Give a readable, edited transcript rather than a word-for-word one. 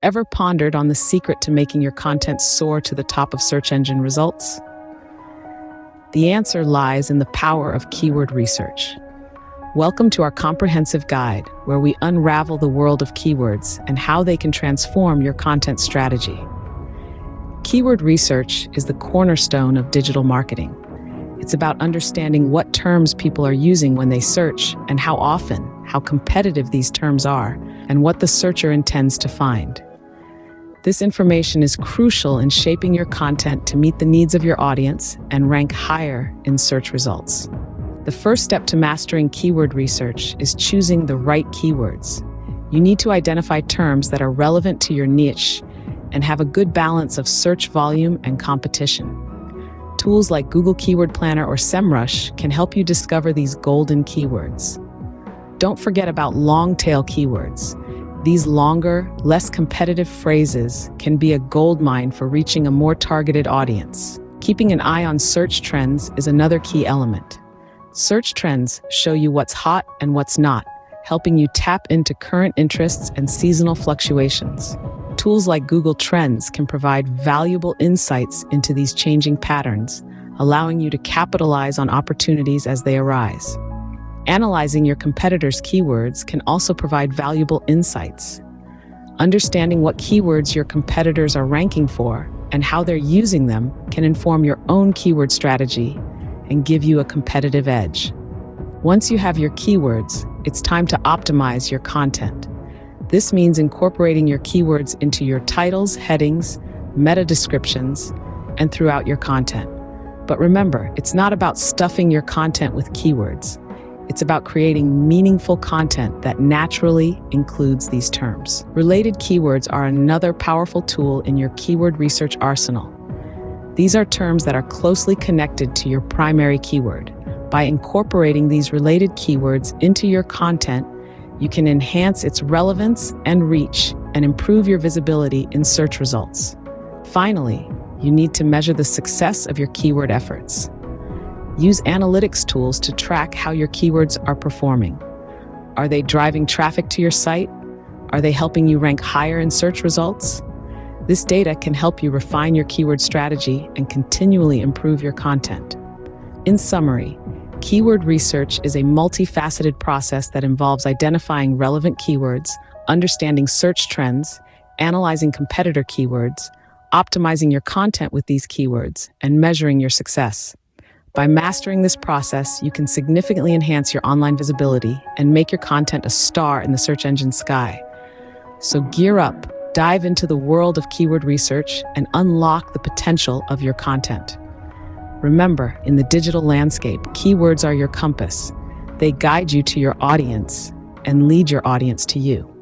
Ever pondered on the secret to making your content soar to the top of search engine results? The answer lies in the power of keyword research. Welcome to our comprehensive guide, where we unravel the world of keywords and how they can transform your content strategy. Keyword research is the cornerstone of digital marketing. It's about understanding what terms people are using when they search and how often, how competitive these terms are, and what the searcher intends to find. This information is crucial in shaping your content to meet the needs of your audience and rank higher in search results. The first step to mastering keyword research is choosing the right keywords. You need to identify terms that are relevant to your niche and have a good balance of search volume and competition. Tools like Google Keyword Planner or SEMrush can help you discover these golden keywords. Don't forget about long-tail keywords. These longer, less competitive phrases can be a goldmine for reaching a more targeted audience. Keeping an eye on search trends is another key element. Search trends show you what's hot and what's not, helping you tap into current interests and seasonal fluctuations. Tools like Google Trends can provide valuable insights into these changing patterns, allowing you to capitalize on opportunities as they arise. Analyzing your competitors' keywords can also provide valuable insights. Understanding what keywords your competitors are ranking for and how they're using them can inform your own keyword strategy and give you a competitive edge. Once you have your keywords, it's time to optimize your content. This means incorporating your keywords into your titles, headings, meta descriptions, and throughout your content. But remember, it's not about stuffing your content with keywords. It's about creating meaningful content that naturally includes these terms. Related keywords are another powerful tool in your keyword research arsenal. These are terms that are closely connected to your primary keyword. By incorporating these related keywords into your content, you can enhance its relevance and reach and improve your visibility in search results. Finally, you need to measure the success of your keyword efforts. Use analytics tools to track how your keywords are performing. Are they driving traffic to your site? Are they helping you rank higher in search results? This data can help you refine your keyword strategy and continually improve your content. In summary, keyword research is a multifaceted process that involves identifying relevant keywords, understanding search trends, analyzing competitor keywords, optimizing your content with these keywords, and measuring your success. By mastering this process, you can significantly enhance your online visibility and make your content a star in the search engine sky. So gear up, dive into the world of keyword research, and unlock the potential of your content. Remember, in the digital landscape, keywords are your compass. They guide you to your audience and lead your audience to you.